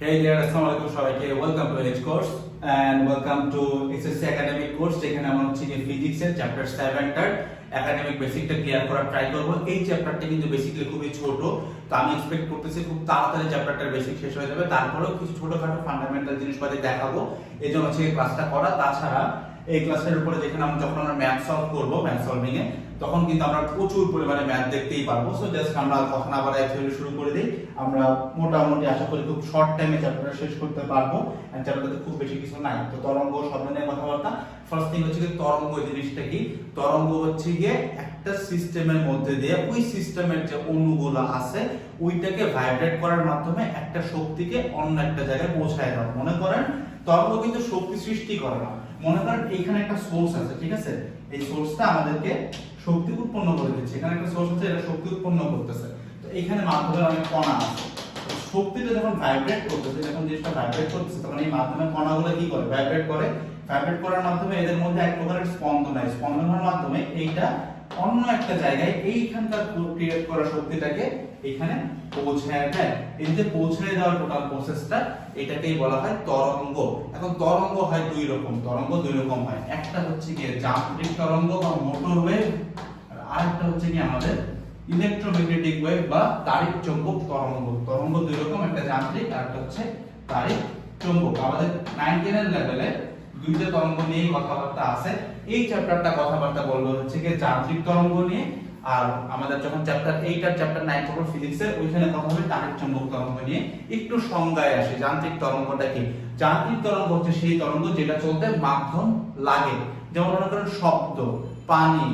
Hey there, আসসালামু আলাইকুম সবাইকে। Welcome to NH course and welcome to SSC academic course, যেখানে আমরা হচ্ছে যে ফিজিক্সের চ্যাপ্টার 7টার একাডেমিক বেসিকটা ক্লিয়ার করার ট্রাই করব। এই চ্যাপ্টারটা কিন্তু বেসিক্যালি খুবই ছোট, তো আমি এক্সপেক্ট করতেছি খুব তাড়াতাড়ি চ্যাপ্টারটার বেসিক শেষ হয়ে যাবে। তারপরেও কিছু ছোটখাটো ফান্ডামেন্টাল জিনিসপাতি দেখাবো, এজন্য হচ্ছে এই ক্লাসটা করা। তাছাড়া এই ক্লাসের উপরে যেখানে যখন আমরা ম্যাথ সলভ করব, ম্যাথ সলভিং এ, তখন কিন্তু আমরা প্রচুর পরিমাণে ম্যাথ দেখতেই পারবো। সো জাস্ট আমরা কথা না বাড়াই অ্যাকচুয়ালি শুরু করে দিই। আমরা মোটামুটি আশা করি খুব শর্ট টাইমে চ্যাপ্টারটা শেষ করতে পারবো, এন্ড চ্যাপ্টারটাতে খুব বেশি কিছু নাই। তো তরঙ্গ শব্দ নিয়ে কথাবার্তা। ফার্স্ট থিং হচ্ছে কি তরঙ্গ জিনিসটা কি? তরঙ্গ হচ্ছে গিয়ে একটা সিস্টেমের মধ্যে দিয়ে ওই সিস্টেমের যে অণুগুলো আছে ওইটাকে ভাইব্রেট করার মাধ্যমে একটা শক্তিকে অন্য একটা জায়গায় পৌঁছায় দেওয়া। মনে করেন তরঙ্গ কিন্তু শক্তি সৃষ্টি করে না। মনে করেন এখানে একটা সোর্স আছে, ঠিক আছে? এই সোর্সটা আমাদেরকে শক্তি উৎপন্ন করে দিচ্ছে। এখানে একটা সোর্স আছে, এটা শক্তি উৎপন্ন করতেছে। তো এখানে মাধ্যমের অনেক কণা আছে। শক্তিটা যখন ভাইব্রেট করতেছে, যখন জিনিসটা ভাইব্রেট করতেছে, তখন এই মাধ্যমের কণাগুলো কি করে? ভাইব্রেট করে। ভাইব্রেট করার মাধ্যমে এদের মধ্যে এক প্রকারের স্পন্দন হয়। স্পন্দনের মাধ্যমে এইটা অন্য একটা জায়গায় এইখানকার ক্রিয়েট করা শক্তিটাকে এখানে পৌঁছায় দেয়। এই যে পৌঁছায় দেওয়ার টোটাল প্রসেসটা, এটাকেই বলা হয় তরঙ্গ। এখন তরঙ্গ হয় দুই রকম। তরঙ্গ দুই রকম হয়, একটা হচ্ছে কি যান্ত্রিক তরঙ্গ বা মোটর ওয়েভ, আর আরেকটা হচ্ছে কি আমাদের ইলেকট্রোম্যাগনেটিক ওয়েভ বা তাড়িৎ চৌম্বক তরঙ্গ। তরঙ্গ দুই রকম, একটা যান্ত্রিক আর একটা হচ্ছে তাড়িৎ চৌম্বক। আমাদের 9 10 লেভেলে দুইটা তরঙ্গ নিয়ে কথাবার্তা আছে। এই চ্যাপ্টারটা কথাবার্তা বলবো হচ্ছে কি যান্ত্রিক তরঙ্গ নিয়ে, আর আমাদের যখন চ্যাপ্টার 8 আর চ্যাপ্টার 9 পড়ব ফিজিক্সের, ওইখানে কথা হবে তাড়িৎ চৌম্বক তরঙ্গ নিয়ে। একটু সংজ্ঞায় আসে যান্ত্রিক তরঙ্গটা কি। যান্ত্রিক তরঙ্গ হচ্ছে সেই তরঙ্গ যেটা চলতে মাধ্যম লাগে। যেমন মনে করেন শব্দ, পানি,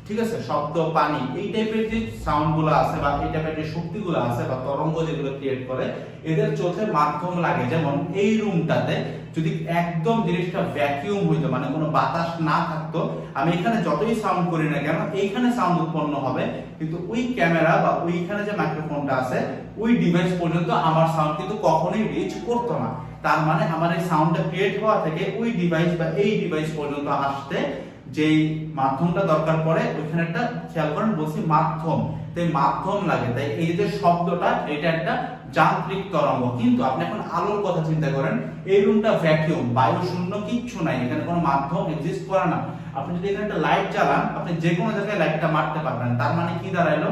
ঠিক আছে? শব্দ, পানি, এই টাইপের যে সাউন্ড গুলো আছে বা এই টাইপের যে শক্তিগুলো আছে বা তরঙ্গ যেগুলো ক্রিয়েট করে, এদের চলতে মাধ্যম লাগে। যেমন এই রুমটাতে যদি একদম জিনিসটা ভ্যাকিউম হইতো, মানে কোনো বাতাস না থাকতো, আমি এখানে যতই সাউন্ড করি না কেন এইখানে সাউন্ড উৎপন্ন হবে, কিন্তু ওই ক্যামেরা বা ওইখানে যে মাইক্রোফোনটা আছে ওই ডিভাইস পর্যন্ত আমার সাউন্ড কিন্তু কখনোই রিচ করতো না। তার মানে আমার এই সাউন্ডটা ক্রিয়েট হওয়া থেকে ওই ডিভাইস বা এই ডিভাইস পর্যন্ত আসতে যেই মাধ্যমটা দরকার পড়ে, ওইখানে একটা খেয়াল করেন বলছি মাধ্যম, তাই মাধ্যম লাগে। তাই এই যে শব্দটা, এটা একটা যান্ত্রিক তরঙ্গ। কিন্তু আপনি এখন আলোর কথা চিন্তা করেন, এই রুমটা ভ্যাকিউম, বায়ু শূন্য, কিচ্ছু নাই, এখানে কোনো মাধ্যম এক্সিস্ট করে না। আপনি যদি এখানে একটা লাইট জ্বালান, আপনি যে কোনো জায়গায় লাইটটা মারতে পারবেন। তার মানে কি দাঁড়াইলো?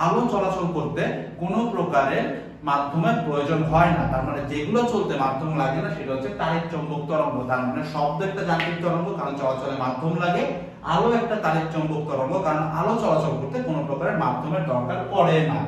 আলো চলাচল করতে কোনো প্রকারের মাধ্যমের প্রয়োজন হয় না। তার মানে যেগুলো চলতে মাধ্যম লাগে না সেটা হচ্ছে তাড়িৎ চৌম্বক তরঙ্গ। তার মানে শব্দ একটা যান্ত্রিক তরঙ্গ, কারণ চলাচলে মাধ্যম লাগে। আলো একটা তাড়িৎ চৌম্বক তরঙ্গ, কারণ আলো চলাচল করতে কোনো প্রকারের মাধ্যমের দরকার পড়ে না।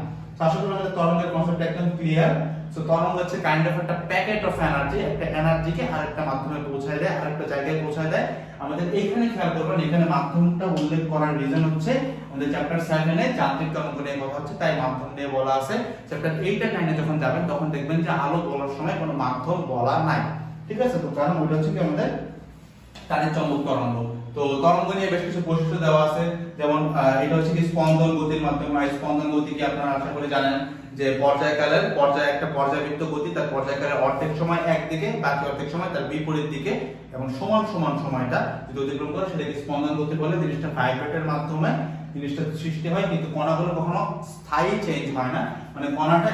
আশা করি আমাদের তরঙ্গের কনসেপ্ট একদম ক্লিয়ার। সো তরঙ্গ হচ্ছে কাইন্ড অফ একটা প্যাকেট অফ এনার্জি, একটা এনার্জিকে আরেকটা মাধ্যমে পৌঁছায় দেয়, আরেকটা জায়গায় পৌঁছায় দেয়। আমাদের এইখানে খেয়াল করবেন, এখানে মাধ্যমটা উল্লেখ করার রিজন হচ্ছে আমাদের চ্যাপ্টার 7 এ যান্ত্রিক তরঙ্গ নিয়ে কথা হচ্ছে, তাই মাধ্যম নিয়ে বলা আছে। চ্যাপ্টার 8 আর 9 এ যখন যাবেন তখন দেখবেন যে আলো বলার সময় কোনো মাধ্যম বলা নাই, ঠিক আছে? তো কারণ ওটা হচ্ছে কি আমাদের তাড়িৎ চৌম্বক তরঙ্গ। তো তরঙ্গ নিয়ে বেশ কিছু বৈশিষ্ট্য দেওয়া আছে। যেমন এটা হচ্ছে কি স্পন্দন গতির মাধ্যমে। স্পন্দন গতি কি আপনারা আশা করি জানেন যে পর্যায়কালের একটা পর্যায়বৃত্ত গতি, তার পর্যায়কালের অর্ধেক সময় একদিকে, বাকি অর্ধেক সময় তার বিপরীত দিকে, এবং সমান সমান সময়টা যদি অতিক্রম করে সেটাকে স্পন্দন গতি বলে। জিনিসটা ভাইব্রেটের মাধ্যমে জিনিসটা সৃষ্টি হয়, কিন্তু কণাগুলো কখনো স্থায়ী চেঞ্জ হয় না। মানে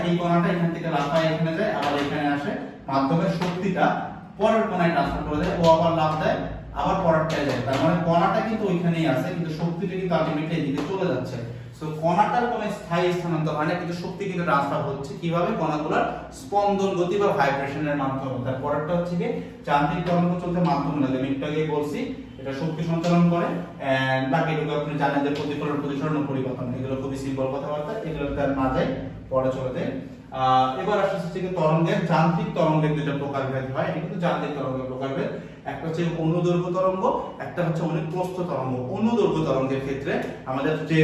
এই কণাটা এখান থেকে লাফায় এখানে যায়, আবার এখানে আসে, মাধ্যমের শক্তিটা পরের কোণায় ট্রান্সফার করে দেয়, ও আবার লাফ দেয়, আবার পরেরটায় যায়। তার মানে কণাটা কিন্তু ওইখানেই আছে, কিন্তু শক্তিটা কিন্তু আলটিমেটলি এদিকে চলে যাচ্ছে। সো কণাটার কোনো স্থায়ী স্থানান্তর হয় না, কিন্তু শক্তি কিন্তু ট্রান্সফার হচ্ছে কিভাবে? কণাগুলোর স্পন্দন গতি বা ভাইব্রেশনের মাধ্যমে। তার পরেরটা হচ্ছে কি যান্ত্রিক তরঙ্গ চলতে মাধ্যম লাগে। আমি একটু আগে বলছি এটা শক্তি সঞ্চালন করে, এন্ড বাকিটুকু আপনি জানেন যে প্রতিফলন, প্রতিসরণ ও পরিবর্তন, এগুলো খুবই সিম্পল কথাবার্তা, এগুলো তার না যায়, পরে চলে যায়। এবার আসছে কি তরঙ্গের যান্ত্রিক তরঙ্গের দুটো প্রকারভেদ হয়। এটা কিন্তু যান্ত্রিক তরঙ্গের প্রকারভেদ। একটা হচ্ছে অনুদৈর্ঘ্য তরঙ্গ, একটা হচ্ছে অনুপ্রস্থ তরঙ্গ। অনুদৈর্ঘ্য তরঙ্গের ক্ষেত্রে আমাদের যে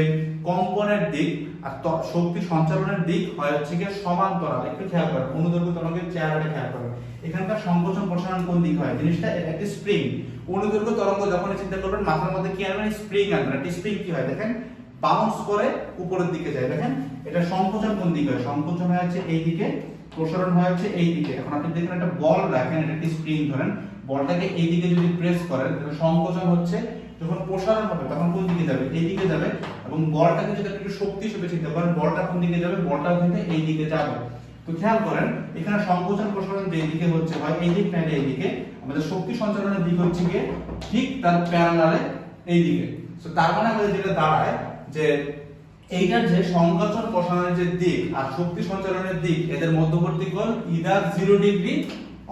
কম্পনের দিক আর শক্তি সঞ্চালনের দিক হয় হচ্ছে কি সমান্তরাল। একটু খেয়াল করেন অনুদৈর্ঘ্য তরঙ্গের চেহারাটা খেয়াল করেন, এখানকার সংকোচন প্রসারণ কোন দিক হয়? জিনিসটা একটা স্প্রিং। অনুদৈর্ঘ্য তরঙ্গ যখন চিন্তা করবেন মাথার মধ্যে কি আনবেন? স্প্রিং আনবেন। একটা স্প্রিং কি হয় দেখেন, বাউন্স করে উপরের দিকে যায়। দেখেন এটা সংকোচন কোন দিকে হয়? সংকোচন হয় হচ্ছে এই দিকে, প্রসারণ হয় হচ্ছে এই দিকে। এখন আপনি দেখেন একটা বল রাখেন, এটা একটা স্প্রিং ধরেন, বলটাকে এই দিকে যদি প্রেস করেন তাহলে সংকোচন হচ্ছে, যখন প্রসারণ হবে তখন কোন দিকে যাবে? এই দিকে যাবে। এবং বলটাকে যদি একটু শক্তি হিসেবে চিন্তা করেন, বলটা কোন দিকে যাবে? বলটা কিন্তু এই দিকে যাবে। তো খেয়াল করেন এখানে সংকোচন প্রসারণ যে দিকে হচ্ছে হয় এই দিক না এই দিকে, আমাদের শক্তি সঞ্চালনের দিক হচ্ছে গিয়ে ঠিক তার প্যারালালে এই দিকে। সো তার মানে আমাদের যেটা দাঁড়ায় যে এইটার যে সংকোচন প্রসারণের যে দিক আর শক্তি সঞ্চালনের দিক এদের মধ্যবর্তী কোণ ইদার 0 ডিগ্রি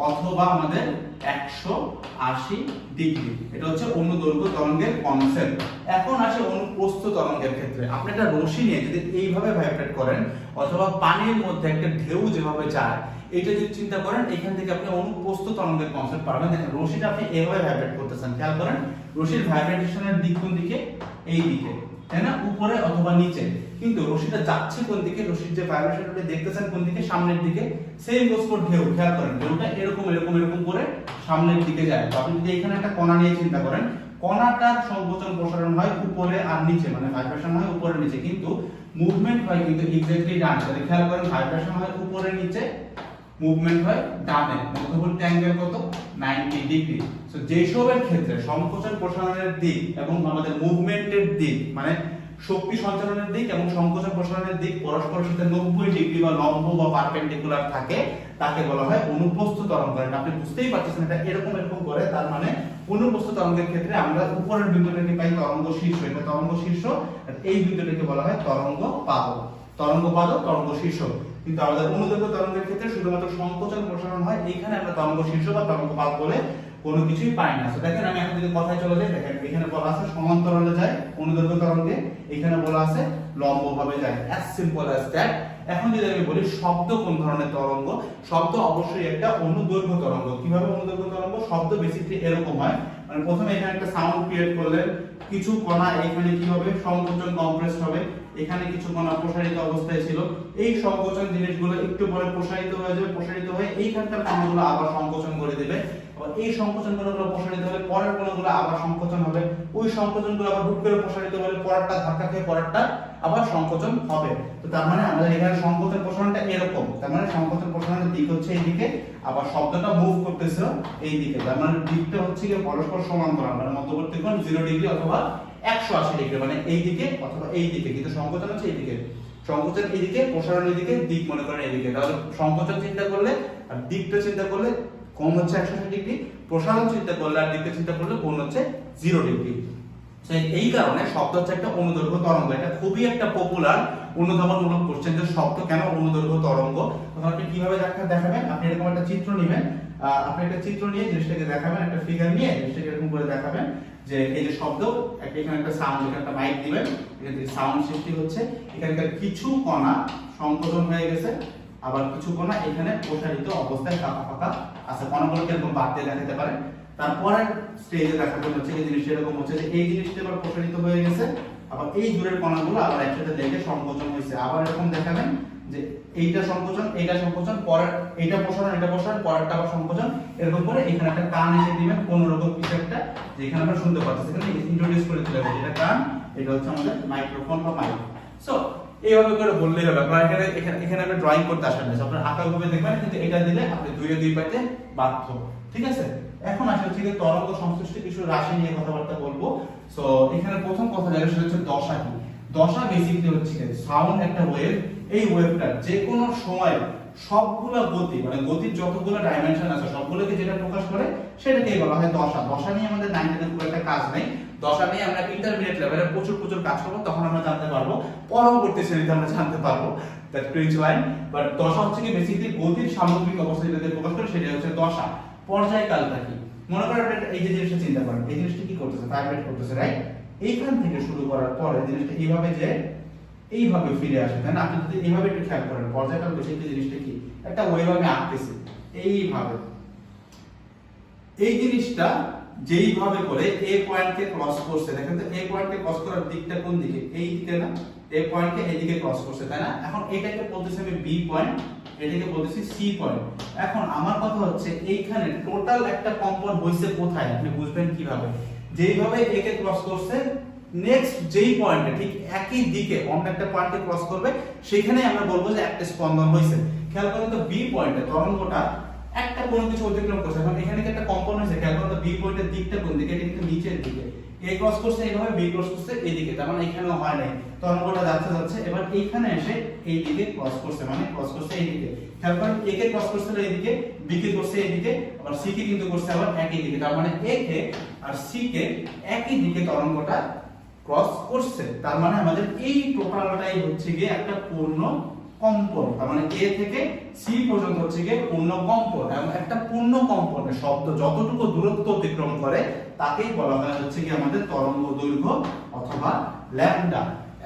অথবা আমাদের 180 ডিগ্রি। এটা হচ্ছে অনুদৈর্ঘ্য তরঙ্গের কনসেপ্ট। এখন আসে অনুপ্রস্থ তরঙ্গের ক্ষেত্রে। আপনি একটা রশি নিয়ে যদি এইভাবে ভাইব্রেট করেন অথবা পানির মধ্যে একটা ঢেউ যেভাবে যায় এটা যদি চিন্তা করেন, এখান থেকে আপনি অনুপ্রস্থ তরঙ্গের কনসেপ্ট পাবেন। দেখেন রশিটা আপনি এইভাবে ভাইব্রেট করতেছেন, খেয়াল করেন রশির ভাইব্রেশনের দিক কোন দিকে, এই দিকে, তাই না, উপরে অথবা নিচে। কিন্তু রশিটা যাচ্ছে কোন দিকে, রশির যে ভাইব্রেশনটা দেখতেছেন কোন দিকে, সামনের দিকে। সেম গোস ফর ঢেউ, খেয়াল করেন ঢেউটা এরকম এরকম এরকম করে সামনের দিকে যায়। তো আপনি যদি এখানে একটা কণা নিয়ে চিন্তা করেন, কণাটার সংকোচন প্রসারণ হয় উপরে আর নিচে, মানে ভাইব্রেশন হয় উপরে নিচে, কিন্তু মুভমেন্ট হয় কিন্তু এক্স্যাক্টলি ডানে। তাহলে খেয়াল করেন ভাইব্রেশন হয় উপরে নিচে, মুভমেন্ট হয় ডানে। মধ্যবর্তী অ্যাঙ্গেল কত, 90 ডিগ্রি। সো যেসবের ক্ষেত্রে সংকোচন প্রসারণের দিক এবং আমাদের মুভমেন্টের দিক মানে শক্তি সঞ্চালনের দিক এবং সংকোচন প্রসারণের দিক পরস্পরের সাথে 90 ডিগ্রি বা লম্ব বা পারপেন্ডিকুলার থাকে তাকে বলা হয় অনুপ্রস্থ তরঙ্গ। আপনি বুঝতেই পারছেন এটা এরকম এরকম করে, তার মানে অনুপ্রস্থ তরঙ্গের ক্ষেত্রে আমরা উপরের বিন্দুটাকে পাই তরঙ্গ শীর্ষ, এটা তরঙ্গ শীর্ষ, আর এই বিন্দুটাকে বলা হয় তরঙ্গ পাদ। তরঙ্গ পাদ, তরঙ্গ শীর্ষ। কিন্তু আমাদের অনুদৈর্ঘ্য তরঙ্গের ক্ষেত্রে শুধুমাত্র সংকোচন প্রসারণ হয়, এইখানে আমরা তরঙ্গ শীর্ষ বা তরঙ্গ পাদ বলে কোনো কিছুই পাই না। তো দেখেন আমি এখন যদি কথায় চলে যাই, দেখেন এখানে বলা আছে সমান্তরালে যায় অনুদৈর্ঘ্য তরঙ্গে, এখানে বলা আছে লম্বভাবে যায়, as simple as that। এখন যদি আমি বলি শব্দ কোন ধরনের তরঙ্গ, শব্দ অবশ্যই একটা অনুদৈর্ঘ্য তরঙ্গ। কিভাবে অনুদৈর্ঘ্য তরঙ্গ? শব্দ বেসিক্যালি এরকম হয়, মানে প্রথমে এখানে একটা সাউন্ড ক্রিয়েট করলেন, কিছু কণা এখানে কি হবে, সংকোচন কম্প্রেসড হবে, এখানে কিছু কণা প্রসারিত অবস্থায় ছিল, এই সংকোচন জিনিসগুলো একটু পরে প্রসারিত হয়ে যাবে, প্রসারিত হয়ে এইখানকার কণাগুলো আবার সংকোচন করে দেবে, আবার এই সংকোচন কণাগুলো প্রসারিত হলে পরের কণাগুলো আবার সংকোচন হবে, ওই সংকোচনগুলো আবার হুট করে প্রসারিত হলে পরেরটা ধাক্কা খেয়ে পরেরটা আবার সংকোচন হবে। তো তার মানে আমাদের এখানে সংকোচন প্রসারণটা এরকম, তার মানে সংকোচন প্রসারণের দিক হচ্ছে এইদিকে, আবার শব্দটা মুভ করতেছে এই দিকে, তার মানে দিকটা হচ্ছে কি পরস্পর সমান্তরাল, মানে মধ্যবর্তী কোণ 0 ডিগ্রি অথবা 180 ডিগ্রি, মানে এই দিকে অথবা এই দিকে, কিন্তু সংকোচন হচ্ছে এইদিকে, সংকোচন এইদিকে, প্রসারণ এইদিকে, দিক মনে করেন এইদিকে। তাহলে সংকোচন চিন্তা করলে আর দিকটা চিন্তা করলে কোণ হচ্ছে 180 ডিগ্রি, প্রসারণ চিন্তা করলে আর দিকটা চিন্তা করলে কোণ হচ্ছে 0 ডিগ্রি। এই কারণে শব্দ হচ্ছে একটা অনুদৈর্ঘ্য তরঙ্গ। এটা খুবই একটা পপুলার অনুধাবনমূলক কোশ্চেন যে শব্দ কেন অনুদৈর্ঘ্য তরঙ্গ। তখন আপনি কিভাবে দেখাবেন, আপনি এরকম একটা চিত্র নেবেন, আপনি একটা চিত্র নিয়ে জিনিসটাকে দেখাবেন, একটা ফিগার নিয়ে জিনিসটাকে এরকম করে দেখাবেন যে এই যে শব্দ, এখানে একটা সাউন্ড, এখানে একটা মাইক দিবেন, এখান থেকে সাউন্ড সৃষ্টি হচ্ছে, এখানকার কিছু কণা সংকোচন হয়ে গেছে, আবার কিছু কণা এখানে প্রসারিত অবস্থায় ফাঁকা ফাঁকা আছে, কণাগুলোকে এরকম বাদ দিয়ে দেখাতে পারেন। তারপরের স্টেজে দেখাতে হচ্ছে এই জিনিসটা এরকম হচ্ছে যে এই জিনিসটা এবার প্রসারিত হয়ে গেছে, আবার এই দূরের কণাগুলো আবার একসাথে লেগে সংকোচন হয়েছে, আবার এরকম দেখাবেন যে এইটা সংকোচন, পরের এইটা প্রসারণ, পরেরটা আবার সংকোচন, এরকম করে এখানে একটা কান এসে দিবেন কোন রকম কিছু একটা, যেখানে আমরা শুনতে পাচ্ছি, এখানে ইন্ট্রোডিউস করে দিতে হবে, এটা কান, এটা হচ্ছে আমাদের মাইক্রোফোন বা মাইক। সো এইভাবে করে বললেই হবে। আপনারা এখানে আপনি ড্রয়িং করতে আসেন না, আপনারা আঁকাভাবে দেখবেন, কিন্তু এটা দিলে আপনি দুই পাইতে বাধ্য, ঠিক আছে। এখন আসলে হচ্ছে তরঙ্গ সংশ্লিষ্ট কিছু রাশি নিয়ে কথাবার্তা বলবো। সো এখানে প্রথম কথা যেটা সেটা হচ্ছে দশা কি। দশা বেসিক্যালি হচ্ছে সাউন্ড একটা ওয়েভ, এই ওয়েভটা যে কোনো সময় সবগুলা গতি, মানে গতির যতগুলো ডাইমেনশন আছে সবগুলোকে যেটা প্রকাশ করে সেটাকেই বলা হয় দশা। দশা নিয়ে আমাদের 9 খুব একটা কাজ নেই, দশা নিয়ে আমরা ইন্টারমিডিয়েট লেভেলে প্রচুর কাজ করব, তখন আমরা জানতে পারবো, পরবর্তী শ্রেণীতে আমরা জানতে পারবো দ্যাট ক্রিঞ্চ লাইন। বাট দশা হচ্ছে কি বেসিক্যালি গতির সামগ্রিক অবস্থা যেটাকে প্রকাশ করে সেটা হচ্ছে দশা। পর্যায়কালটা কি, মনে করেন আপনি এই যে জিনিসটা চিন্তা করেন, এই জিনিসটা কি করতেছে, ভাইব্রেট করতেছে, রাইট? এইখান থেকে শুরু করার পরে জিনিসটা এইভাবে যে এইভাবে ফিরে আসে, তাই না? আপনি যদি এইভাবে একটু খেয়াল করেন পর্যায়কাল বেসিক্যালি জিনিসটা কি, একটা ওয়েভ আমি আঁকতেছি এইভাবে, এই জিনিসটা যেইভাবে করে এ পয়েন্টকে ক্রস করছে, দেখেন তো এ পয়েন্টকে ক্রস করার দিকটা কোন দিকে, এই দিকে না, এ পয়েন্টকে এইদিকে ক্রস করছে, তাই না? এখন এটাকে বলতেছি আমি বি পয়েন্ট, এটাকে বলতেছি সি পয়েন্ট। এখন আমার কথা হচ্ছে এইখানে টোটাল একটা কম্পন হইছে কোথায়, আপনি বুঝবেন কিভাবে, যেইভাবে একে ক্রস করছে নেক্সট যেই পয়েন্টে ঠিক একই দিকে অন্য একটা পয়েন্টকে ক্রস করবে সেখানে আমরা বলবো যে একটা স্পন্দন হইছে। খেয়াল করেন তো বি পয়েন্টে তরঙ্গটা একটা কোনো কিছু অতিক্রম করছে, এখন এখানে কি একটা কম্পন হয়েছে, খেয়াল করেন তো বি পয়েন্টের দিকটা কোন দিকে, এটা কিন্তু নিচের দিকে, এ ক্রস করছে এইভাবে, বি ক্রস করছে এইদিকে, তার মানে এখানেও হয় নাই, তরঙ্গটা যাচ্ছে এবার এইখানে এসে এইদিকে ক্রস করছে, মানে ক্রস করছে এইদিকে। খেয়াল করেন এ কে ক্রস করছে এইদিকে, বি কে করছে এইদিকে, আবার সি কে কিন্তু করছে আবার একই দিকে, তার মানে এ কে আর সি কে একই দিকে তরঙ্গটা ক্রস করছে। তার মানে আমাদের এই টোটালটাই হচ্ছে গিয়ে একটা পূর্ণ কম্পন। তার মানে এ থেকে সি পর্যন্ত হচ্ছে গিয়ে পূর্ণ কম্পন, এবং একটা পূর্ণ কম্পনের শব্দ যতটুকু দূরত্ব অতিক্রম করে তাকেই বলা হয় হচ্ছে কি আমাদের তরঙ্গ দৈর্ঘ্য অথবা ল্যামডা।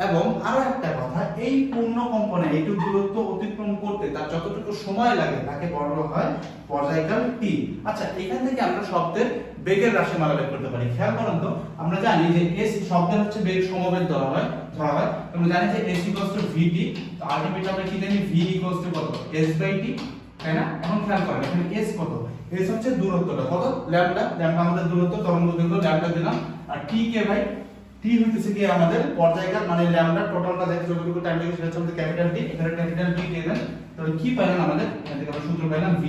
এবং আরো একটা কথা, এই পূর্ণ কম্পনে এইটুকু দূরত্ব অতিক্রম করতে তার যতটুকু সময় লাগে তাকে বলা হয় পর্যায়কাল টি। আচ্ছা, এখান থেকে আমরা শব্দের বেগের রাশিমালা বের করতে পারি। খেয়াল করুন তো, আমরা জানি যে এস শব্দের হচ্ছে বেগ সমবেগ ধরা হয়। আমরা জানি যে s vt, তো আলটিমেটলি আমরা কি জানি v কত s/t, তাই না? এখন খেয়াল করেন এখানে s কত, s হচ্ছে দূরত্বটা কত, ল্যামডা, আমাদের দূরত্ব তরঙ্গ দৈর্ঘ্য ল্যামডা দিলাম, আর t কে ভাই t হইতেছে কি আমাদের পর্যায়কাল, মানে ল্যামডা টোটালটা দেখে যতটুকু টাইম লাগে সেটা হচ্ছে ক্যাপিটাল T, এখানে ক্যাপিটাল T দিয়ে দেন, তাহলে কি পাইলাম আমাদের এখান থেকে আমরা সূত্র পাইলাম v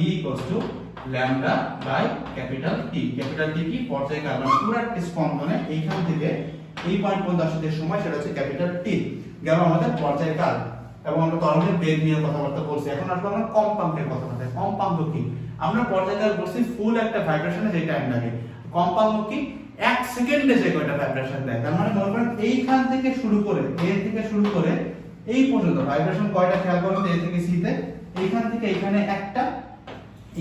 lambda by capital T। Capital T কি পর্যায়কাল, মানে পুরো স্পন্দনে এইখান থেকে এই পয়েন্ট পর্যন্ত আসতে যে সময় সেটা হচ্ছে ক্যাপিটাল T, গেল আমাদের পর্যায়কাল। এবং আমরা তরঙ্গের বেগ নিয়ে কথাবার্তা বলছি। এখন আসলে আমরা কম্পাঙ্কের কথা বলতে। কম্পাঙ্ক কি? আমরা পর্যায়কাল বলছি ফুল একটা ভাইব্রেশনে যে টাইম লাগে। কম্পাঙ্ক কি? 1 সেকেন্ডে যে কয়টা ভাইব্রেশন দেয়। তার মানে মনে করেন এইখান থেকে শুরু করে, এ থেকে শুরু করে এই পর্যন্ত ভাইব্রেশন কয়টা খেয়াল করুন, এ থেকে সি তে, এইখান থেকে এখানে একটা,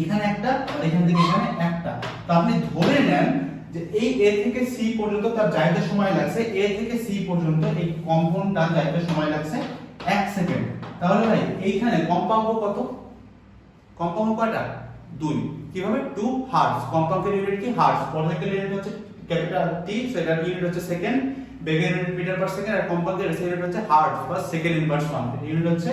এখানে একটা, আর এখান থেকে এখানে একটা। তো আপনি ধরে নেন যে এই এ থেকে সি পর্যন্ত তার যাইতে সময় লাগছে, এ থেকে সি পর্যন্ত এই কম্পনটা যাইতে সময় লাগছে 1 সেকেন্ড। তাহলে ভাই এইখানে কম্পাঙ্ক কত? কম্পাঙ্ক কয়টা? 2। কিভাবে? 2 হার্টজ। কম্পাঙ্কের ইউনিট কি? হার্টজ। পর্যায়কাল ইউনিট হচ্ছে ক্যাপিটাল টি, সেটার ইউনিট হচ্ছে সেকেন্ড, বেগের ইউনিট মিটার পার সেকেন্ড, আর কম্পাঙ্কের ইউনিট হচ্ছে হার্টজ বা সেকেন্ড ইনভার্স 1। ইউনিট হচ্ছে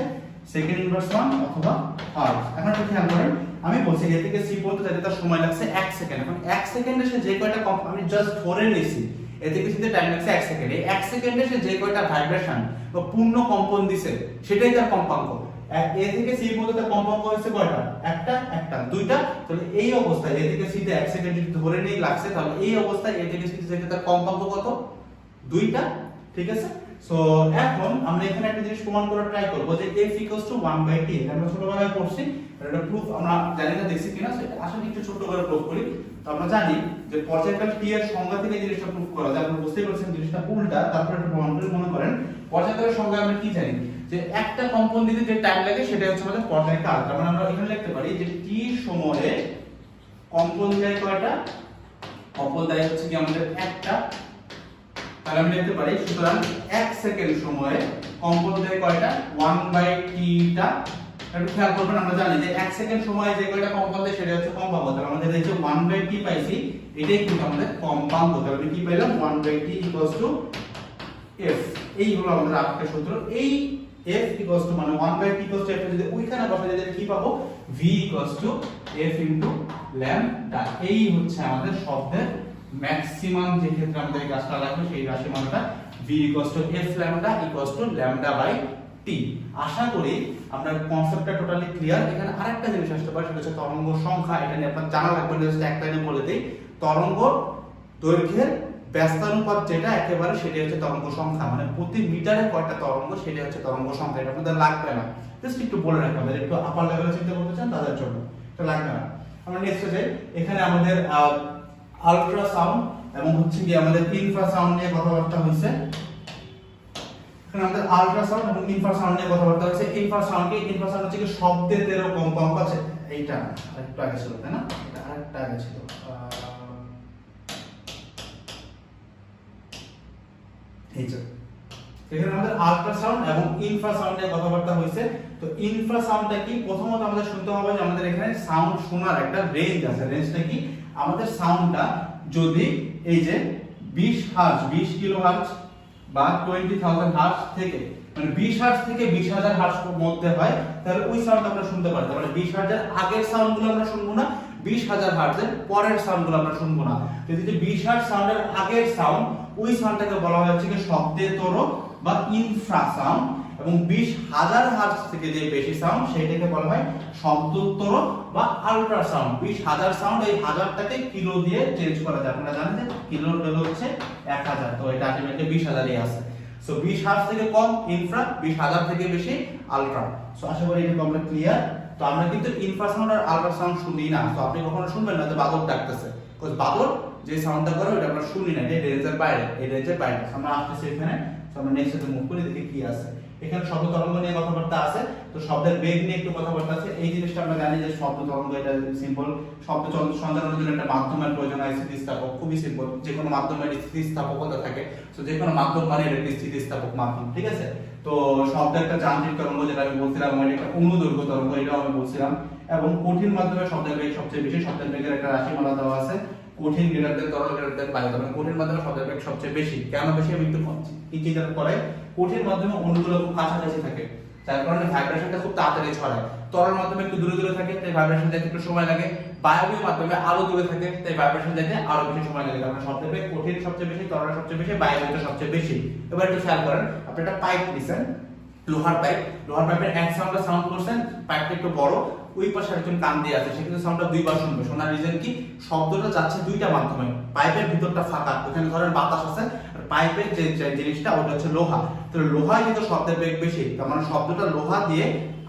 সেকেন্ড ইনভার্স 1 অথবা হার্টজ। এখন একটু খেয়াল করেন, আমি বলছি এ থেকে সি পর্যন্ত যেতে তার সময় লাগছে 1 সেকেন্ড। এখন 1 সেকেন্ডে সে যে কয়টা আমি জাস্ট ধরে নিয়েছি এ থেকে সিতে টাইম লাগছে 1 সেকেন্ড। এই 1 সেকেন্ডে সে যে কয়টা ভাইব্রেশন বা পূর্ণ কম্পন দিছে সেটাই তার কম্পাঙ্ক। এ থেকে সি পর্যন্ত তার কম্পাঙ্ক হচ্ছে কয়টা? একটা, দুইটা। তাহলে এই অবস্থায় এ থেকে সি তে 1 সেকেন্ড যদি ধরে নেই লাগছে, তাহলে এই অবস্থায় এ থেকে সি তে তার কম্পাঙ্ক কত? 2টা। ঠিক আছে? সো এখন আমরা এখানে একটা জিনিস প্রমাণ করার ট্রাই করব যে f = 1/t। আমরা ছোটবেলায় পড়ছি, এটা প্রুফ আমরা জানি না দেখছি কিনা, সেটা আসলে একটু ছোট করে প্রুফ করি। তো আমরা জানি যে পর্যায়কাল t এর সংজ্ঞা থেকে জিনিসটা প্রুফ করা যায়। আপনি বুঝতেই পারছেন জিনিসটা উল্টা, তারপরে একটু প্রমাণ করে মনে করেন পর্যায়কালের সংজ্ঞা আমরা কি জানি, যে একটা কম্পন দিতে যে টাইম লাগে সেটা হচ্ছে আমাদের পর্যায়কাল। তার মানে আমরা এখানে লিখতে পারি যে t সময়ে কম্পন দেয় কয়টা? কম্পন দেয় হচ্ছে কি আমাদের একটা। তাহলে আমি লিখতে পারি সুতরাং 1 সেকেন্ড সময়ে কম্পন দেয় কয়টা? 1/t টা। একটু খেয়াল করবেন, আমরা জানি যে 1 সেকেন্ড সময়ে যে কয়টা কম্পন দেয় সেটা হচ্ছে কম্পাঙ্ক। তাহলে আমাদের এই যে 1/t পাইছি, এটাই কিন্তু আমাদের কম্পাঙ্ক। তাহলে আমি কি পেলাম? 1/t = f। এই হলো আমাদের আপেক্ষিক সূত্র। এই f মানে 1/t f যদি ওইখানে বসাই দিলে কি পাবো? v f lambda। এই হচ্ছে আমাদের শব্দের ম্যাক্সিমাম যে ক্ষেত্রে আমাদের এই কাজটা লাগবে সেই রাশিমালাটা v f lambda/t। আশা করি আমরা কনসেপ্টটা টোটালি ক্লিয়ার। এখানে আরেকটা জিনিস আসতে পারে, সেটা হচ্ছে তরঙ্গ সংখ্যা। এটা নিয়ে আপনার জানা লাগবে না, জাস্ট এক লাইনে বলে দেই। তরঙ্গ দৈর্ঘ্যের ব্যস্তানুপাত যেটা একেবারে সেটা হচ্ছে তরঙ্গ সংখ্যা, মানে প্রতি মিটারে কয়টা তরঙ্গ সেটা হচ্ছে তরঙ্গ সংখ্যা। এটা আপনাদের লাগবে না, জাস্ট একটু বলে রাখতে হবে। একটু আপার লেভেলে চিন্তা করতে চান তাদের জন্য এটা লাগবে না। আমরা নেক্সটে যাই। এখানে আমাদের আল্ট্রাসাউন্ড এবং হচ্ছে কি আমাদের ইনফ্রাসাউন্ড নিয়ে কথাবার্তা হয়েছে। এখানে আমাদের আল্ট্রাসাউন্ড এবং ইনফ্রাসাউন্ড নিয়ে কথাবার্তা হয়েছে। ইনফ্রাসাউন্ড হচ্ছে কি শব্দের তেরো কম্পাঙ্ক আছে। এইটা আরেকটু আগে ছিল, তাই না? এটা আরেকটা আগে ছিল। এই যে এখানে আমাদের আল্ট্রাসাউন্ড এবং ইনফ্রাসাউন্ড নিয়ে কথাবার্তা হয়েছে। তো ইনফ্রাসাউন্ডটা কি? প্রথমত আমাদের শুনতে হবে যে আমাদের এখানে সাউন্ড শোনার একটা রেঞ্জ আছে। রেঞ্জটা কি? আমাদের সাউন্ডটা যদি এই যে 20 হার্জ, 20 কিলোহার্জ বা 20,000 হার্জ থেকে, মানে 20 হার্জ থেকে 20,000 হার্জ মধ্যে হয়, তাহলে ওই সাউন্ড আমরা শুনতে পারি। মানে 20 হার্জের আগের সাউন্ডগুলো আমরা শুনবো না, 20,000 হার্জের পরের সাউন্ডগুলো আমরা শুনবো না। যদি 20 হার্জ সাউন্ডের আগের সাউন্ড, ওই সাউন্ডটাকে বলা হয় হচ্ছে কি শব্দের তরঙ্গ বা ইনফ্রাসাউন্ড। এবং 20,000 হার্টজ থেকে যে বেশি সাউন্ড সেটাকে বলা হয় শব্দোত্তর বা আল্ট্রাসাউন্ড। 20,000 সাউন্ড, এই হাজারটাকে কিলো দিয়ে চেঞ্জ করা যায়। আপনারা জানেন যে কিলোর ভ্যালু হচ্ছে 1000, তো এটা আলটিমেটলি 20,000ই আছে। সো 20 হার্টজ থেকে কম ইনফ্রা, 20,000 থেকে বেশি আলট্রা। সো আশা করি এটা কমপ্লিট ক্লিয়ার। তো আমরা কিন্তু ইনফ্রাসাউন্ড আর আল্ট্রাসাউন্ড শুনি না। তো আপনি কখনো শুনবেন না যে বাদর ডাকতেছে, বিকজ বাদর যে সাউন্ডটা করে ওটা আমরা শুনি না, এটা রেঞ্জের বাইরে, এই রেঞ্জের বাইরে। আমরা আসতেছি এখানে, তো আমরা নেক্সট এতে মুভ করি, দেখি কি আছে। এখানে শব্দ তরঙ্গ নিয়ে কথাবার্তা আছে, তো শব্দের বেগ নিয়ে একটু কথাবার্তা আছে। এই জিনিসটা আমরা জানি যে শব্দ তরঙ্গ এটা সিম্পল, শব্দ সঞ্চালনের জন্য একটা মাধ্যমের প্রয়োজন হয়, স্থিতিস্থাপক, খুবই সিম্পল। যে কোনো মাধ্যমের স্থিতিস্থাপকতা থাকে, তো যে কোনো মাধ্যম মানে এটা স্থিতিস্থাপক মাধ্যম, ঠিক আছে। তো শব্দের একটা যান্ত্রিক তরঙ্গ যেটা আমি বলছিলাম, মানে একটা অনুদৈর্ঘ্য তরঙ্গ, এটাও আমি বলছিলাম। এবং কঠিন মাধ্যমে শব্দের বেগ সবচেয়ে বেশি, শব্দের বেগের একটা রাশিমালা দেওয়া আছে, কঠিন গ্রেটার দেন তরল গ্রেটার দেন বায়ু। মানে কঠিন মাধ্যমে শব্দের বেগ সবচেয়ে বেশি। কেন বেশি আমি একটু ইন্ডিকেট করে, কঠিন মাধ্যমে অণুগুলো খুব কাছাকাছি থাকে, যার কারণে ভাইব্রেশনটা খুব তাড়াতাড়ি ছড়ায়। তরল মাধ্যমে একটু দূরে দূরে থাকে, তাই ভাইব্রেশন যেতে একটু সময় লাগে। বায়বীয় মাধ্যমে আরো দূরে থাকে, তাই ভাইব্রেশন যেতে আরো বেশি সময় লাগে। কারণ শব্দের বেগ কঠিন সবচেয়ে বেশি, তরল সবচেয়ে বেশি, বায়বীয়টা সবচেয়ে বেশি। এবার একটু খেয়াল করেন, আপনি একটা পাইপ দিবেন, লোহার পাইপের এক সাউন্ডে সাউন্ড করছেন, পাইপটা একটু বড়, ওই পাশে একজন কান দিয়ে আছে, সে কিন্তু সাউন্ডটা দুইবার শুনবে। শোনার রিজন কি, শব্দটা যাচ্ছে দুইটা মাধ্যমে, পাইপের ভিতরটা ফাঁকা, ওখানে ধরেন বাতাস আছে, আর পাইপের যে জিনিসটা ওটা হচ্ছে লোহা। তো লোহায় কিন্তু শব্দের বেগ বেশি, তার মানে শব্দটা লোহা দিয়ে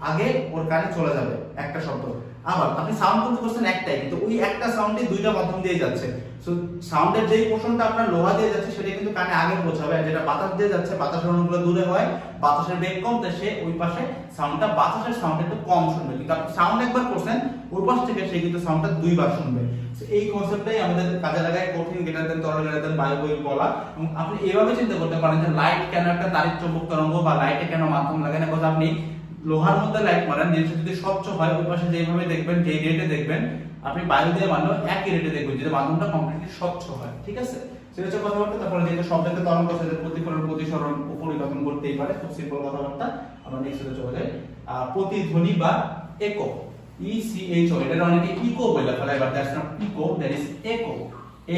আগে ওর কানে চলে যাবে একটা শব্দ। আবার আপনি সাউন্ড কিন্তু করছেন একটাই, কিন্তু ওই একটা সাউন্ডে দুইটা মাধ্যম দিয়ে যাচ্ছে। সো সাউন্ডের যেই পোর্শনটা আপনার লোহা দিয়ে যাচ্ছে সেটা কিন্তু কানে আগে পৌঁছাবে, আর যেটা বাতাস দিয়ে যাচ্ছে বাতাসের অণুগুলো দূরে হয়, বাতাসের বেগ কম, তাই সে ওই পাশে সাউন্ডটা, বাতাসের সাউন্ড একটু কম শুনবে। কিন্তু আপনি সাউন্ড একবার করছেন, ওই পাশ থেকে সে কিন্তু সাউন্ডটা দুইবার শুনবে। এই কনসেপ্টটাই আমাদের কাজে লাগায় কঠিন গ্রেটার দেন তরল গ্রেটার দেন বায়ু বই বলা। এবং আপনি এভাবে চিন্তা করতে পারেন যে লাইট কেন একটা তাড়িৎ চৌম্বক তরঙ্গ, বা লাইটে কেন মাধ্যম লাগে না, কথা আপনি লোহার মধ্যে লাইট মারেন, জিনিসটা যদি স্বচ্ছ হয়, ওই পাশে যেভাবে দেখবেন, যেই রেটে দেখবেন, আপনি বায়ু দিয়ে মারলেও একই রেটে দেখবেন, যদি মাধ্যমটা কমপ্লিটলি স্বচ্ছ হয়, ঠিক আছে। সেটা হচ্ছে কথাবার্তা। তারপরে যেটা শব্দকে তরঙ্গ আছে, প্রতিফলন, প্রতিসরণ, পরিবর্তন করতেই পারে, খুব সিম্পল কথাবার্তা। আমরা নেক্সটে চলে যাই, প্রতিধ্বনি বা ইকো, ইসিএইচও, এটা অনেকে ইকো বলে ফেলে, but that's not eco, that is eco,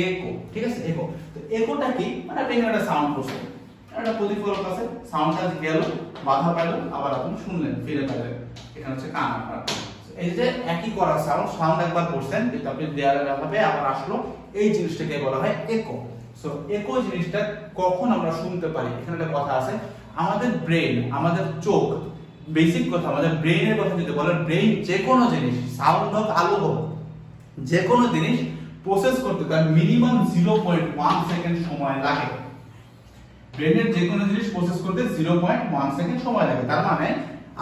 eco, ঠিক আছে। ইকো, তো ইকোটা কি, মানে আপনি একটা সাউন্ড করছেন, একটা প্রতিফলক আছে, সাউন্ডটা গেল, বাধা পাইল, আবার আপনি শুনলেন, ফিরে পাইলেন, এখানে হচ্ছে কান আপনার। এই যে একই করা সাউন্ড একবার করছেন, কিন্তু আপনি দেয়ালে লাগাবে, আবার আসলো, এই জিনিসটাকে বলা হয় ইকো। সো ইকো জিনিসটা কখন আমরা শুনতে পারি, এখানে একটা কথা আছে, আমাদের ব্রেন, আমাদের চোখ, বেসিক কথা, আমাদের ব্রেনের কথা যদি বলেন, ব্রেন যে কোনো জিনিস, সাউন্ড হোক, আলো হোক, যে কোনো জিনিস প্রসেস করতে তার মিনিমাম 0.1 সেকেন্ড সময় লাগে। ব্রেনের যে কোনো জিনিস প্রসেস করতে 0.1 সেকেন্ড সময় লাগে। তার মানে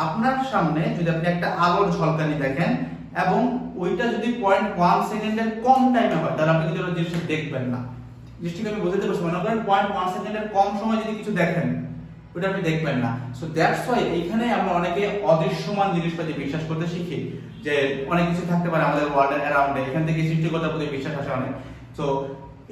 আপনার সামনে যদি আপনি একটা আলোর ঝলকানি দেখেন এবং ওইটা যদি 0.1 সেকেন্ডের কম টাইমে হয়, তাহলে আপনি কিন্তু ওই জিনিসটা দেখবেন না। জিনিসটাকে আমি বোঝাতে পারছি, মনে করেন 0.1 সেকেন্ডের কম সময় যদি কিছু দেখেন, ওটা আপনি দেখবেন না। সো দ্যাটস ওয়াই এইখানে আমরা অনেকে অদৃশ্যমান জিনিসটাকে বিশ্বাস করতে শিখি, যে অনেক কিছু থাকতে পারে আমাদের ওয়ার্ল্ডের অ্যারাউন্ডে, এখান থেকে সৃষ্টিকর্তার প্রতি বিশ্বাস আসে অনেক। সো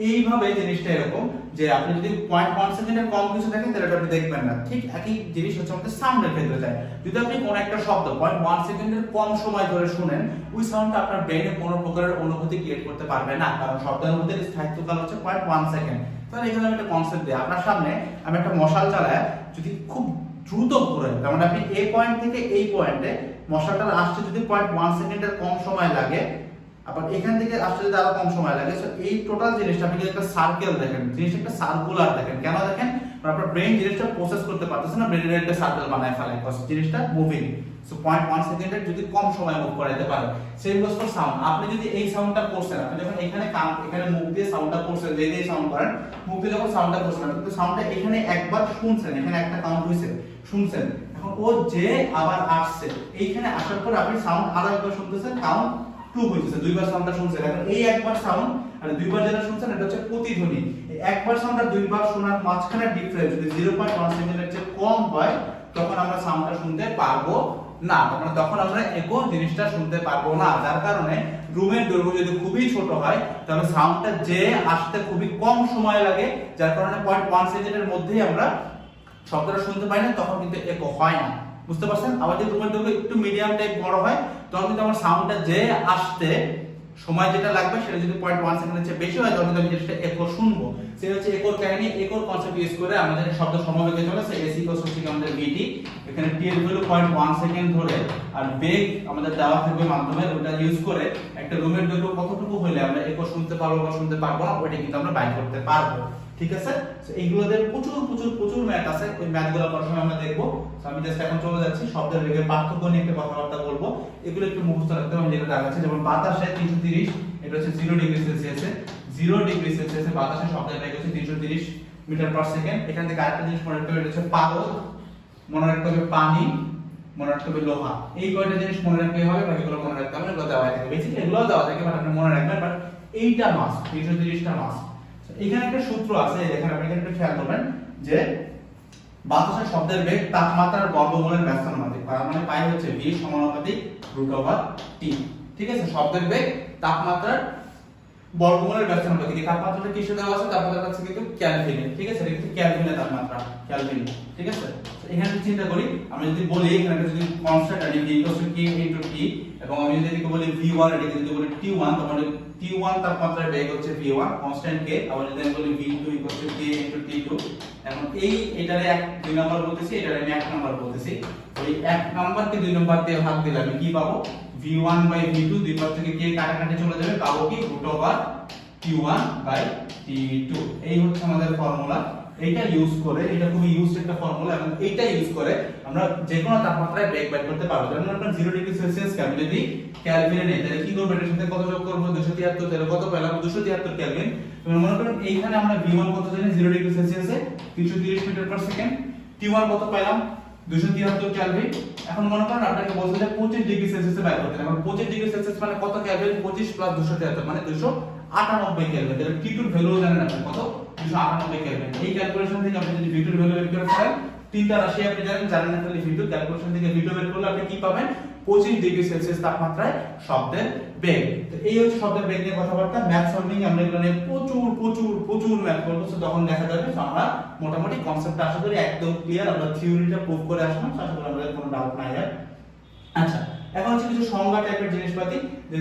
এইভাবে জিনিসটা এরকম যে আপনি যদি 0.1 সেকেন্ডের কম কিছু দেখেন, তাহলে আপনি দেখবেন না। ঠিক একই জিনিস হচ্ছে আমাদের সাউন্ডের ক্ষেত্রে যায়। যদি আপনি কোন একটা শব্দ 0.1 সেকেন্ডের কম সময় ধরে শুনেন, ওই সাউন্ডটা আপনার ব্রেইনে কোনো প্রকারের অনুভূতি ক্রিয়েট করতে পারবে না, কারণ শব্দের মধ্যে স্থায়িত্বকাল হচ্ছে 0.1 সেকেন্ড। তাহলে এখানে আমি একটা কনসেপ্ট দিই, আপনার সামনে আমি একটা মশাল চালায় যদি খুব দ্রুত ঘুরে, তার মানে আপনি এই পয়েন্ট থেকে এই পয়েন্টে মশালটা আসতে যদি 0.1 সেকেন্ডের কম সময় লাগে, আবার এখান থেকে আসতে যদি আরো কম সময় লাগে, সো এই টোটাল জিনিসটা আপনি একটা সার্কেল দেখেন, জিনিসটা একটা সার্কুলার দেখেন। কেন দেখেন? আপনার ব্রেন জিনিসটা প্রসেস করতে পারতেছে না, ব্রেনের একটা সার্কেল বানায় ফেলে, জিনিসটা মুভিং। সো 0.1 সেকেন্ডের যদি কম সময় মুভ করাইতে পারে। Same goes for sound. আপনি যদি এই সাউন্ডটা করছেন, আপনি যখন এখানে এখানে মুখ দিয়ে সাউন্ডটা করছেন, যে দিয়ে সাউন্ড করেন, মুখ দিয়ে যখন সাউন্ডটা করছেন, কিন্তু সাউন্ডটা এখানে একবার শুনছেন, এখানে একটা কাউন্ট হইছে, শুনছেন, এখন ও যে আবার আসছে, এইখানে আসার পর আপনি সাউন্ড আরো একবার শুনতেছেন, কাউন্ট 2 হইছে, দুইবার সাউন্ডটা শুনছেন। এখন এই একবার সাউন্ড আর দুইবার যেটা শুনছেন, এটা হচ্ছে প্রতিধ্বনি। এই একবার সাউন্ড আর দুইবার শোনার মাঝখানে ডিফারেন্স যদি 0.1 সেকেন্ডের চেয়ে কম হয়, তখন আমরা সাউন্ডটা শুনতে পারবো না, তখন আমরা ইকো জিনিসটা শুনতে পারবো না। যার কারণে রুমের দৈর্ঘ্য যদি খুবই ছোট হয়, তাহলে সাউন্ডটা যে আসতে খুবই কম সময় লাগে, যার কারণে 0.1 সেকেন্ডের মধ্যেই আমরা শব্দটা শুনতে পাই না, তখন কিন্তু ইকো হয় না। বুঝতে পারছেন? আবার যদি রুমের দৈর্ঘ্য একটু মিডিয়াম টাইপ বড় হয়, তখন কিন্তু আমার সাউন্ডটা যে আসতে সময় যেটা লাগবে সেটা যদি 0.1 সেকেন্ডের চেয়ে বেশি হয় তখন আমি জিনিসটা একর শুনবো। সেটা হচ্ছে একর কাহিনী, একর কনসেপ্ট ইউজ করে আমাদের শব্দ সমবেগে চলে সে এসি ইকুয়ালস হচ্ছে আমাদের বিটি, এখানে টি এর ভ্যালু 0.1 সেকেন্ড ধরে আর বেগ আমাদের দেওয়া থাকবে মাধ্যমে, ওটা ইউজ করে একটা রুমের দৈর্ঘ্য কতটুকু হলে আমরা একর শুনতে পারবো বা শুনতে পারবো না ওইটা কিন্তু আমরা বাইর করতে পারবো। ঠিক আছে, সো এইগুলোদের প্রচুর প্রচুর প্রচুর ম্যাথ আছে, ওই ম্যাথগুলো করার সময় আমরা দেখবো। সো আমি জাস্ট এখন চলে যাচ্ছি শব্দের বেগের পার্থক্য নিয়ে একটা কথাবার্তা বলবো, এগুলো একটু মুখস্থ রাখতে হবে। যেটা দেখাচ্ছি যেমন বাতাসে 330, এটা হচ্ছে 0 ডিগ্রি সেলসিয়াসে, 0 ডিগ্রি সেলসিয়াসে বাতাসে শব্দের বেগ হচ্ছে 330 মিটার পার সেকেন্ড। এখান থেকে আরেকটা জিনিস মনে রাখতে হবে, এটা হচ্ছে পারদ, মনে রাখতে হবে পানি, মনে রাখতে হবে লোহা। এই কয়টা জিনিস মনে রাখতে হবে, বাকিগুলো মনে রাখতে হবে, এগুলো দেওয়া থাকে বেসিক্যালি, এগুলো দেওয়া থাকে বাট আপনি মনে রাখবেন, বাট এইটা মাস 330টা মাস। এখানে একটা সূত্র আছে, দেখেন আপনি এখানে একটু খেয়াল করবেন যে বাতাসের শব্দের বেগ তাপমাত্রার বর্গমূলের ব্যস্তানুপাতিক, তার মানে পাই হচ্ছে v সমানুপাতিক √t। ঠিক আছে, শব্দের বেগ তাপমাত্রার বর্গমূলের ব্যস্তানুপাতিক। এই তাপমাত্রাটা কিসে দেওয়া আছে? তাপমাত্রা আছে কিন্তু কেলভিনে। ঠিক আছে, এটা কিন্তু কেলভিনে তাপমাত্রা, কেলভিন। ঠিক আছে, তো এখানে যদি চিন্তা করি, আমরা যদি বলি এখানে যদি কনস্ট্যান্ট আনি v = k * t, এবং আমি যদি এটাকে বলি v1, এটাকে যদি বলি t1, তাহলে t1 তাপমাত্রার বেগ হচ্ছে v1 কনস্ট্যান্ট k, আবার যদি আমি বলি v2 = k * t2। এখন এটারে 2 নাম্বার বলতেছি, এটারে আমি 1 নাম্বার বলতেছি। ওই 1 নাম্বারকে 2 নাম্বার দিয়ে ভাগ দিলে আমি কি পাবো? v1/v2, দুই পাশ থেকে k কাটাকাটি চলে যাবে, পাবো কি √t1/t2। এই হচ্ছে আমাদের ফর্মুলা। এইটা ইউজ করে, এটা খুবই ইউজড একটা ফর্মুলা, এবং এইটা ইউজ করে আমরা যে কোনো তাপমাত্রায় বেগ বের করতে পারবো। যেমন আপনার 0 ডিগ্রি সেলসিয়াস কে আমি যদি কেলভিনে নেই, তাহলে কি করব? এটার সাথে কত যোগ করব? 273, তাহলে কত পেলাম? 273 কেলভিন। তুমি মনে করেন এইখানে আমরা v1 কত জানি? 0 ডিগ্রি সেলসিয়াসে 330 মিটার পার সেকেন্ড। t1 কত পেলাম? 273 কেলভিন। এখন মনে করেন আপনাকে বলতে যে 25 ডিগ্রি সেলসিয়াসে বের করতে, এখন 25 ডিগ্রি সেলসিয়াস মানে কত কেলভিন? 25 + 273 মানে 298 কেলভিন। তাহলে t2 এর ভ্যালু জানেন আপনি কত? 298 কেলভিন। এই ক্যালকুলেশন থেকে আপনি যদি v2 এর ভ্যালু বের করে ফেলেন, তিনটা রাশি আপনি জানেন না, তাহলে v2 ক্যালকুলেশন থেকে v2 বের করলে আপনি কি পাবেন? 25 ডিগ্রি সেলসিয়াস তাপমাত্রায় শব্দের বেগ। তো এই হচ্ছে শব্দের বেগ নিয়ে কথাবার্তা। ম্যাথ সলভিং আমরা এগুলো নিয়ে প্রচুর প্রচুর প্রচুর ম্যাথ করব, তো তখন দেখা যাবে আমরা মোটামুটি কনসেপ্টটা আশা করি একদম ক্লিয়ার, আমরা থিওরিটা প্রুভ করে আসলাম, আশা করি আমাদের কোনো ডাউট নাই আর। আচ্ছা, এখন হচ্ছে কিছু সংজ্ঞা টাইপের জিনিসপাতি, যে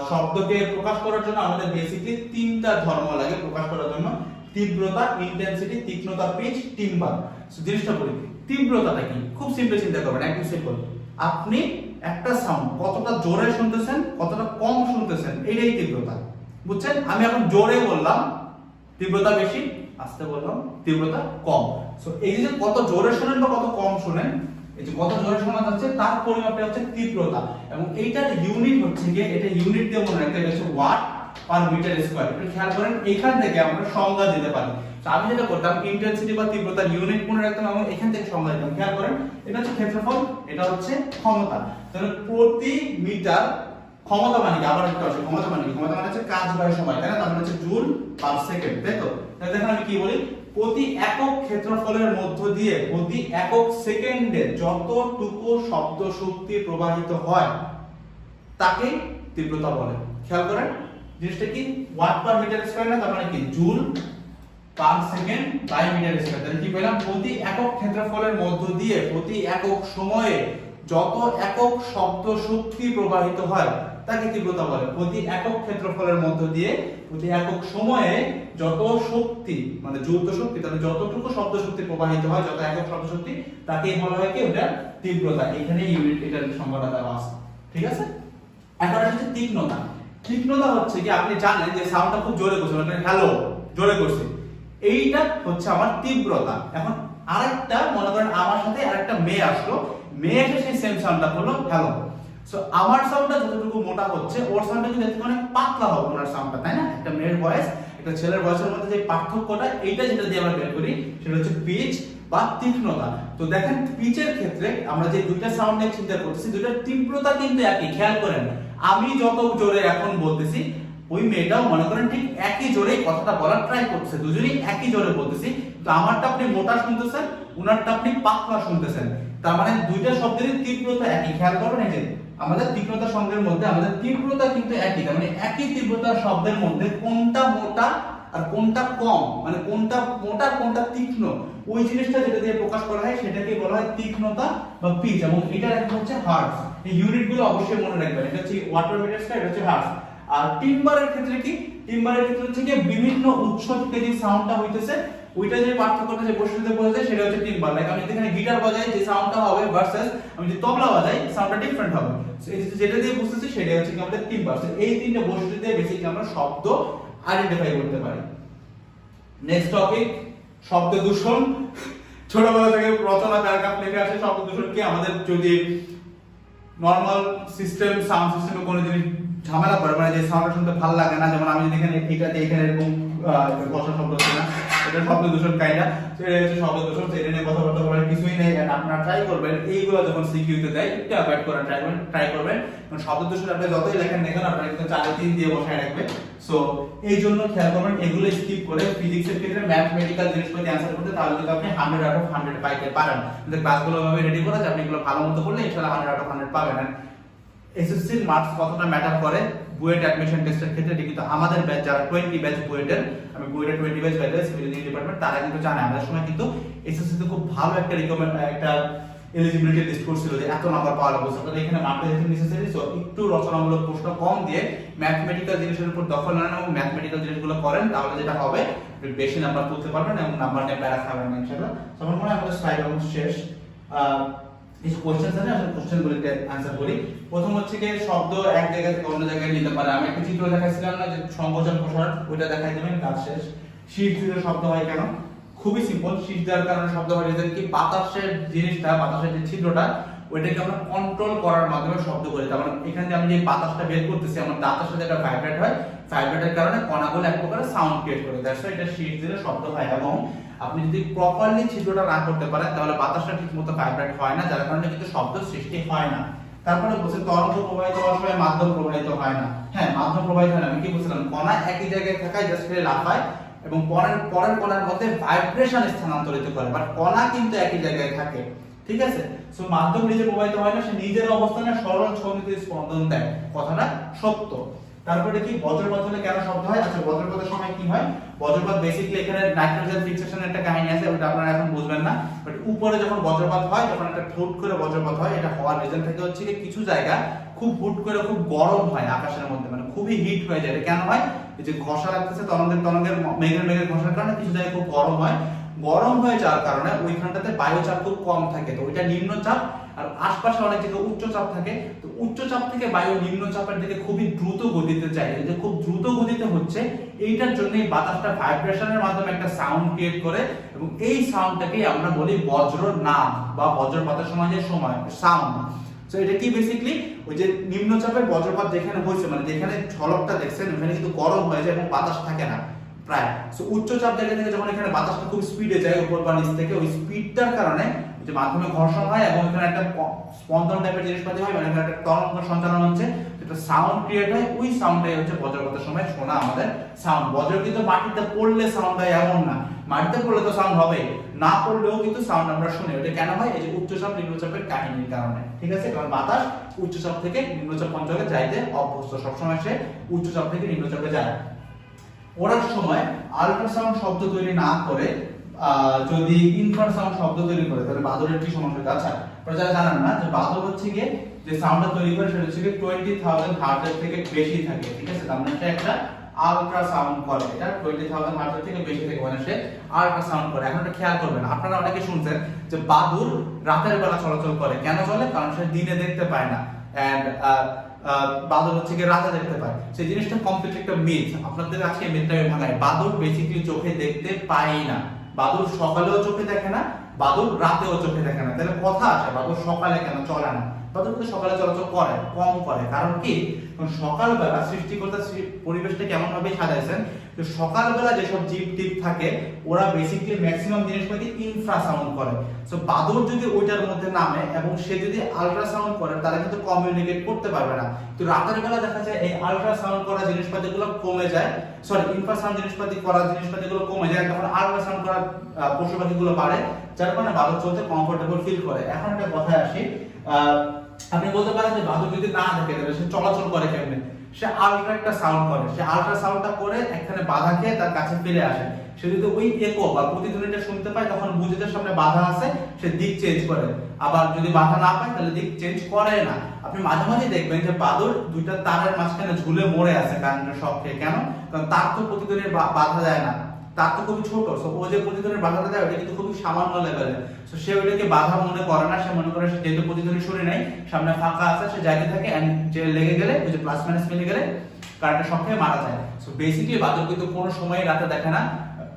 শব্দকে প্রকাশ করার জন্য আমাদের বেসিক্যালি তিনটা ধর্ম লাগে প্রকাশ করার জন্য: তীব্রতা, ইন্টেন্সিটি, তীক্ষ্ণতা, পিচ, টিম্বাল। সো জিনিসটা বলি, তীব্রতাটা কি? খুব সিম্পল চিন্তা করবেন, একদম সিম্পল। আপনি একটা সাউন্ড কতটা জোরে শুনতেছেন, কতটা কম শুনতেছেন, এটাই তীব্রতা। বুঝছেন? আমি এখন জোরে বললাম তীব্রতা বেশি, আস্তে বললাম তীব্রতা কম। সো এই যে কত জোরে শুনেন বা কত কম শুনেন, এই যে কত জোরে শোনা যাচ্ছে তার পরিমাপটা হচ্ছে তীব্রতা, এবং এইটার ইউনিট হচ্ছে কি, এটা ইউনিট দিয়ে মনে রাখতে, এটা হচ্ছে ওয়াট পার মিটার স্কয়ার। একটু খেয়াল করেন, এখান থেকে আমরা সংজ্ঞা দিতে পারি। তো আমি যেটা করতাম, ইন্টেন্সিটি বা তীব্রতার ইউনিট মনে রাখতাম এবং এখান থেকে সংজ্ঞা দিতাম। খেয়াল করেন, এটা হচ্ছে ক্ষেত্রফল, এটা হচ্ছে ক্ষমতা। তাহলে প্রতি মিটার ক্ষমতা মানে কি? আবার একটু আসে, ক্ষমতা মানে কি? ক্ষমতা মানে হচ্ছে কাজ বা সময়, তাই না? তার মানে হচ্ছে জুল পার সেকেন্ড, তাই তো? তাহলে দেখেন আমি কি বলি, প্রতি একক ক্ষেত্রফলের মধ্য দিয়ে প্রতি একক সেকেন্ডে যতটুকু শব্দ শক্তি প্রবাহিত হয় তাকে তীব্রতা বলে। খেয়াল করেন জিনিসটা কি, ওয়াট পার মিটার স্কয়ার না, তার মানে কি joule per second by metre square. তাহলে কি পেলাম? প্রতি একক ক্ষেত্রফলের মধ্য দিয়ে প্রতি একক সময়ে যত একক শব্দ শক্তি প্রবাহিত হয় তাকে তীব্রতা বলে। প্রতি একক ক্ষেত্রফলের মধ্য দিয়ে প্রতি একক সময়ে যত শক্তি, মানে যৌথ শক্তি, তাহলে যতটুকু শব্দ শক্তি প্রবাহিত হয়, যত একক শব্দ শক্তি, তাকেই বলা হয় কি? ওটা তীব্রতা। এখানে ইউনিট, এটার সংজ্ঞাটা দেওয়া আছে। ঠিক আছে, এখন হচ্ছে তীক্ষ্ণতা। তীক্ষ্ণতা হচ্ছে কি, আপনি জানেন যে সাউন্ডটা খুব জোরে করছে, মানে হ্যালো জোরে করছে, এইটা হচ্ছে আমার তীব্রতা। এখন আরেকটা মনে করেন আমার সাথে আরেকটা মেয়ে আসলো, মেয়ে এসে সেই সেম সাউন্ডটা করলো হ্যালো। সো আমার সাউন্ডটা যতটুকু মোটা হচ্ছে, ওর সাউন্ডটা কিন্তু একটু অনেক পাতলা হবে ওনার সাউন্ডটা, তাই না? একটা মেয়ের ভয়েস একটা ছেলের ভয়েসের মধ্যে যে পার্থক্যটা, এইটা যেটা দিয়ে আমরা বের করি সেটা হচ্ছে পিচ বা তীক্ষ্ণতা। তো দেখেন পিচের ক্ষেত্রে আমরা যে দুইটা সাউন্ড নিয়ে চিন্তা করতেছি, দুইটার তীব্রতা কিন্তু একই। খেয়াল করেন, আমি যত জোরে এখন বলতেছি, ওই মেয়েটাও মনে করেন ঠিক একই জোরে কথাটা বলার ট্রাই করছে, দুজনেই একই জোরে বলতেছি। তো আমারটা আপনি মোটা শুনতেছেন, উনারটা আপনি পাতলা শুনতেছেন, তার মানে দুইটা শব্দেরই তীব্রতা একই। খেয়াল করবেন, এই যে আমাদের তীব্রতা শব্দের মধ্যে আমাদের তীব্রতা কিন্তু একই, তার মানে একই তীব্রতার শব্দের মধ্যে কোনটা মোটা আর কোনটা কম, মানে কোনটা মোটা কোনটা তীক্ষ্ণ, ওই জিনিসটা যেটা দিয়ে প্রকাশ করা হয় সেটাকে বলা হয় তীক্ষ্ণতা বা পিচ। এবং এটার একটা হচ্ছে হার্টজ। এই ইউনিটগুলো অবশ্যই মনে রাখবেন, এটা হচ্ছে ওয়াট পার মিটার স্কয়ার, এটা হচ্ছে হার্টজ। আর টিম্বারের ক্ষেত্রে কি, টিম্বারের ক্ষেত্রে হচ্ছে কি বিভিন্ন উৎস থেকে যে সাউন্ডটা হইতেছে ওইটা যে পার্থক্যটা যে বৈশিষ্ট্যতে বোঝা যায় সেটা হচ্ছে টিম্বার। লাইক আমি এখানে গিটার বাজাই যে সাউন্ডটা হবে ভার্সেস আমি যদি তবলা বাজাই সাউন্ডটা ডিফারেন্ট হবে। সো এই যেটা দিয়ে বুঝতেছি সেটা হচ্ছে কি আমাদের টিম্বার। এই তিনটা বৈশিষ্ট্য দিয়ে বেসিক্যালি আমরা শব্দ আইডেন্টিফাই করতে পারি। নেক্সট টপিক, শব্দ দূষণ। ছোটবেলা থেকে রচনা প্যারাগ্রাফ লেখা আছে শব্দ দূষণ কি। আমাদের যদি নরমাল সিস্টেম সাউন্ড সিস্টেমে কোনো জিনিস ঝামেলা করে, মানে যে সাউন্ডটা শুনতে ভালো লাগে না, যেমন আমি যদি এখানে এটাতে এখানে এরকম ঘষা শব্দ হচ্ছে না, এটা শব্দ দূষণ কাইন্ডা। তো এটা হচ্ছে শব্দ দূষণ, এটা নিয়ে কথাবার্তা বলার কিছুই নেই। এন্ড আপনারা ট্রাই করবেন এইগুলো যখন সিকিউতে দেয় একটু অ্যাভয়েড করার ট্রাই করবেন। কারণ শব্দ দূষণ আপনি যতই লেখেন দেখেন আপনারা কিন্তু 4-3 দিয়ে বসায় রাখবেন। সো এই জন্য খেয়াল করবেন এগুলো স্কিপ করে ফিজিক্সের ক্ষেত্রে ম্যাথমেটিক্যাল জিনিসগুলো অ্যানসার করতে, তাহলে কিন্তু আপনি 100 আউট অফ 100 পাইতে পারেন। কিন্তু ক্লাসগুলো ভাবে রেডি করে আপনি এগুলো ভালো মতো করলে ইনশাআল্লাহ 100 আউট অফ 100 পাবেন। এসএসসি মার্কস কতটা ম্যাটার করে বুয়েট অ্যাডমিশন টেস্টের ক্ষেত্রে, এটা কিন্তু আমাদের ব্যাচ যারা 20 ব্যাচ বুয়েটের, আমি বুয়েটের 20 batch guidelines civil engineering department, তারা কিন্তু জানে আমাদের সময় কিন্তু এসএসসি তে খুব ভালো একটা একটা এলিজিবিলিটি লিস্ট করছিল যে এত নাম্বার পাওয়ার অবস্থা। তাহলে এখানে মার্কস যেহেতু নেসেসারি, সো একটু রচনামূলক প্রশ্ন কম দিয়ে ম্যাথমেটিক্যাল জিনিসের উপর দখল নেন এবং ম্যাথমেটিক্যাল জিনিসগুলো করেন, তাহলে যেটা হবে বেশি নাম্বার তুলতে পারবেন এবং নাম্বার নিয়ে প্যারা খাবেন না ইনশাআল্লাহ। সো আমার মনে হয় আমাদের স্লাইড অলমোস্ট শেষ। কিছু কোশ্চেন আছে, আমি কোশ্চেনগুলোকে অ্যানসার করি। প্রথম হচ্ছে কি শব্দ এক জায়গা থেকে অন্য জায়গায় নিতে পারে। আমি একটা চিত্র দেখাইছিলাম না যে সংকোচন প্রসারণ, ওইটা দেখাই দেবেন, কাজ শেষ। শীত দিলে শব্দ হয় কেন? খুবই সিম্পল, শীত দেওয়ার কারণে শব্দ হয় যে কি বাতাসের জিনিসটা, বাতাসের যে ছিদ্রটা ওইটাকে আমরা কন্ট্রোল করার মাধ্যমে শব্দ করি। তার মানে এখানে যে আমি যে বাতাসটা বের করতেছি আমার দাঁতের সাথে একটা ভাইব্রেট হয়, ভাইব্রেটের কারণে কণাগুলো এক প্রকার সাউন্ড ক্রিয়েট করে। দ্যাটস হোয়াই এটা শীত দিলে শব্দ হয়। এবং আপনি যদি প্রপারলি ছিদ্রটা না করতে পারেন তাহলে বাতাসটা ঠিকমতো ভাইব্রেট হয় না, যার কারণে কিন্তু শব্দ সৃষ্টি হয় না। তারপরে বলছে তরঙ্গ প্রবাহিত হওয়ার সময় মাধ্যম প্রবাহিত হয় না। হ্যাঁ, মাধ্যম প্রবাহিত হয় না। আমি কি বলছিলাম, কণা একই জায়গায় থাকায় জাস্ট করে লাফায় এবং পরের কণার মধ্যে ভাইব্রেশন স্থানান্তরিত করে, বাট কণা কিন্তু একই জায়গায় থাকে। ঠিক আছে, সো মাধ্যম নিজে প্রবাহিত হয় না, সে নিজের অবস্থানে সরল ছন্দিতে স্পন্দন দেয়, কথাটা সত্য। তারপরে কি বজ্রপাত হলে কেন শব্দ হয়? আচ্ছা, বজ্রপাতের সময় কি হয়? বজ্রপাত বেসিক্যালি এখানে নাইট্রোজেন ফিক্সেশনের একটা কাহিনী আছে, ওটা আপনারা এখন বুঝবেন না। বাট উপরে যখন বজ্রপাত হয়, যখন একটা হুট করে বজ্রপাত হয়, এটা হওয়ার রিজন থেকে হচ্ছে কি কিছু জায়গা খুব হুট করে খুব গরম হয় আকাশের মধ্যে, মানে খুবই হিট হয়ে যায়। এটা কেন হয়? এই যে ঘষা লাগতেছে তরঙ্গের মেঘের ঘষার কারণে কিছু জায়গায় খুব গরম হয়। গরম হয়ে যাওয়ার কারণে ওইখানটাতে বায়ুচাপ খুব কম থাকে, তো ওইটা নিম্নচাপ। আর আশপাশে অনেক জায়গায় উচ্চচাপ থাকে, তো উচ্চচাপ থেকে বায়ু নিম্নচাপের দিকে খুবই দ্রুত গতিতে যায়। এই যে খুব দ্রুত গতিতে হচ্ছে, এইটার জন্যই বাতাসটা ভাইব্রেশনের মাধ্যমে একটা সাউন্ড ক্রিয়েট করে এবং এই সাউন্ডটাকে আমরা বলি বজ্রনাদ বা বজ্রপাতের সময় যে সময় সাউন্ড। সো এটা কি বেসিক্যালি ওই যে নিম্নচাপের বজ্রপাত যেখানে হয়েছে, মানে যেখানে ঝলকটা দেখছেন ওখানে কিন্তু গরম হয়ে যায় এবং বাতাস থাকে না প্রায়। সো উচ্চচাপ জায়গা থেকে যখন এখানে বাতাসটা খুব স্পিডে যায় উপর বা নিচ থেকে, ওই স্পিডটার কারণে যে মাধ্যমে ঘর্ষণ হয় এবং এখানে একটা স্পন্দন টাইপের জিনিসপাতি হয়, মানে এখানে একটা তরঙ্গ সঞ্চালন হচ্ছে, একটা সাউন্ড ক্রিয়েট হয়। ওই সাউন্ডটাই হচ্ছে বজ্রপাতের সময় শোনা আমাদের সাউন্ড। বজ্র কিন্তু মাটিতে পড়লে সাউন্ড হয় এমন না, মাটিতে পড়লে তো সাউন্ড হবে, না পড়লেও কিন্তু সাউন্ড আমরা শুনি। ওটা কেন হয়? এই যে উচ্চচাপ নিম্নচাপের কাহিনীর কারণে। ঠিক আছে, কারণ বাতাস উচ্চচাপ থেকে নিম্নচাপ অঞ্চলে যাইতে অভ্যস্ত, সবসময় সে উচ্চচাপ থেকে নিম্নচাপে যায়। ওড়ার সময় আল্ট্রাসাউন্ড শব্দ তৈরি না করে যদি ইনফ্রাসাউন্ড শব্দ তৈরি করে তাহলে বাদুড়ের কি সমস্যা? আচ্ছা, আপনারা যারা জানেন না যে বাদুড় হচ্ছে গিয়ে যে সাউন্ডটা তৈরি করে সেটা হচ্ছে 20,000 হার্টজ থেকে বেশি থাকে। ঠিক আছে, তার মানে একটা আল্ট্রাসাউন্ড করে, এটা 20,000 হার্টজ থেকে বেশি থাকে, মানে সে আল্ট্রাসাউন্ড করে। এখন একটা খেয়াল করবেন, আপনারা অনেকে শুনছেন যে বাদুড় রাতের বেলা চলাচল করে। কেন চলে? কারণ সে দিনে দেখতে পায় না, এন্ড বাদুড় হচ্ছে কি রাতে দেখতে পায়। সেই জিনিসটা কমপ্লিট একটা মিথ। আপনাদের আজকে মিথটা আমি ভাঙাই। বাদুড় বেসিক্যালি চোখে দেখতে পায় না, বাদুড় সকালেও চোখে দেখে না, বাদুড় রাতেও চোখে দেখে না। তাহলে কথা আসে বাদুড় সকালে কেন চলে না? বাদুড় কিন্তু সকালে চলাচল করে, কম করে। কারণ কি? সকালবেলা সৃষ্টিকর্তা পরিবেশটা কেমন ভাবে সাজাইছেন, তো সকালবেলা যেসব জীব টিপ থাকে ওরা বেসিক্যালি ম্যাক্সিমাম জিনিসপাতি ইনফ্রাসাউন্ড করে। সো বাদুড় যদি ওইটার মধ্যে নামে এবং সে যদি আল্ট্রাসাউন্ড করে তাহলে কিন্তু কমিউনিকেট করতে পারবে না। তো রাতের বেলা দেখা যায় এই আল্ট্রাসাউন্ড করা জিনিসপাতিগুলো কমে যায়, সরি ইনফ্রাসাউন্ড জিনিসপাতি করা জিনিসপাতিগুলো কমে যায়, তখন আল্ট্রাসাউন্ড করা পশু পাখিগুলো বাড়ে, যার কারণে বাদুড় চলতে কমফোর্টেবল ফিল করে। এখন একটা কথায় আসি, আপনি বলতে পারেন যে বাদুড় যদি না থাকে তাহলে সে চলাচল করে কেমনে, সে আলট্রা একটা সাউন্ড করে, সে আলট্রা সাউন্ডটা করে এখানে বাধা খেয়ে তার কাছে ফিরে আসে। সে যদি ওই একো বা প্রতিধ্বনিটা শুনতে পায় তখন বুঝে যে সামনে বাধা আছে, সে দিক চেঞ্জ করে। আবার যদি বাধা না পায় তাহলে দিক চেঞ্জ করে না। আপনি মাঝে মাঝে দেখবেন যে বাদুড় দুইটা তারের মাঝখানে ঝুলে মরে আছে কারেন্টের শক খেয়ে। কেন? কারণ তার তো প্রতিধ্বনির বাধা দেয় না, তার তো খুবই ছোট, সো ও যে প্রতিধ্বনির বাধাটা দেয় ওটা কিন্তু খুবই সামান্য লেভেলে, সো সে ওইটাকে বাধা মনে করে না। সে মনে করে যেহেতু প্রতিধ্বনি শুনে নাই, সামনে ফাঁকা আছে, সে জায়গায় থাকে, এন্ড যে লেগে গেলে ওই যে প্লাস মাইনাস মিলে গেলে কারেন্টের শক খেয়ে মারা যায়। সো বেসিক্যালি বাদুড় কিন্তু কোনো সময় রাতে দেখে না,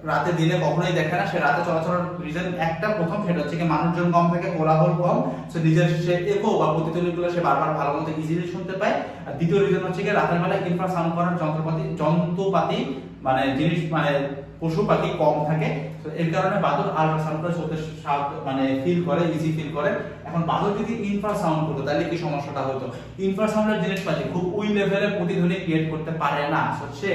রাতে দিনে কখনোই দেখে না। সে রাতে চলাচলের রিজন একটা, প্রথম সেটা হচ্ছে কি মানুষজন কম থাকে, কোলাহল কম, সো নিজের সে একো বা প্রতিধ্বনিগুলো সে বারবার ভালো মতো ইজিলি শুনতে পায়। আর দ্বিতীয় রিজন হচ্ছে কি রাতের বেলা ইনফ্রাসাউন্ড করার যন্ত্রপাতি মানে জিনিস মানে পশু পাখি কম থাকে, তো এর কারণে বাদুড় আল্ট্রাসাউন্ড করে চোখে মানে ফিল করে, ইজি ফিল করে। এখন বাদুড় যদি ইনফ্রাসাউন্ড করতো তাহলে কি সমস্যাটা হতো? ইনফ্রাসাউন্ডের জিনিসপাতি খুব ওই লেভেলে প্রতিধ্বনি ক্রিয়েট করতে পারে না, সে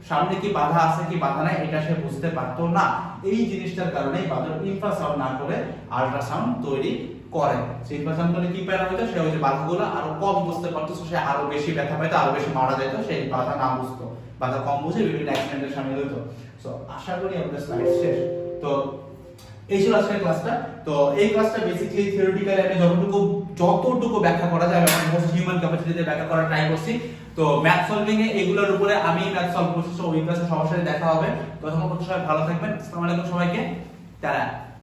সামনে কি বাধা আছে কি বাধা নাই এটা সে বুঝতে পারতো না। এই জিনিসটার কারণে বাদুড় ইনফ্রাসাউন্ড না করে আল্ট্রাসাউন্ড তৈরি করে। সেই ইনফ্রাসাউন্ড করলে কি প্যারা হতো? সে ওই যে বাধাগুলো আরো কম বুঝতে পারতো, সে আরো বেশি ব্যথা পাইতো, আরো বেশি মারা যেত, সেই বাধা না বুঝতো, বাধা কম বুঝে বিভিন্ন অ্যাক্সিডেন্টের সামিল হতো। সো আশা করি আপনাদের স্লাইড শেষ। তো এই ছিল আজকের ক্লাসটা। তো এই ক্লাসটা বেসিক্যালি থিওরিটিক্যালি আমি যতটুকু ব্যাখ্যা করা যায় আমি মোস্ট হিউম্যান ক্যাপাসিটিতে ব্যাখ্যা করার ট্রাই করছি। তো ম্যাথ সলভিং এ এগুলোর উপরে আমি ম্যাথ সলভ করছি, ওই ক্লাসে সবার সাথে দেখা হবে। ততক্ষণ সবাই ভালো থাকবেন। আসসালামু আলাইকুম সবাইকে। টাটা।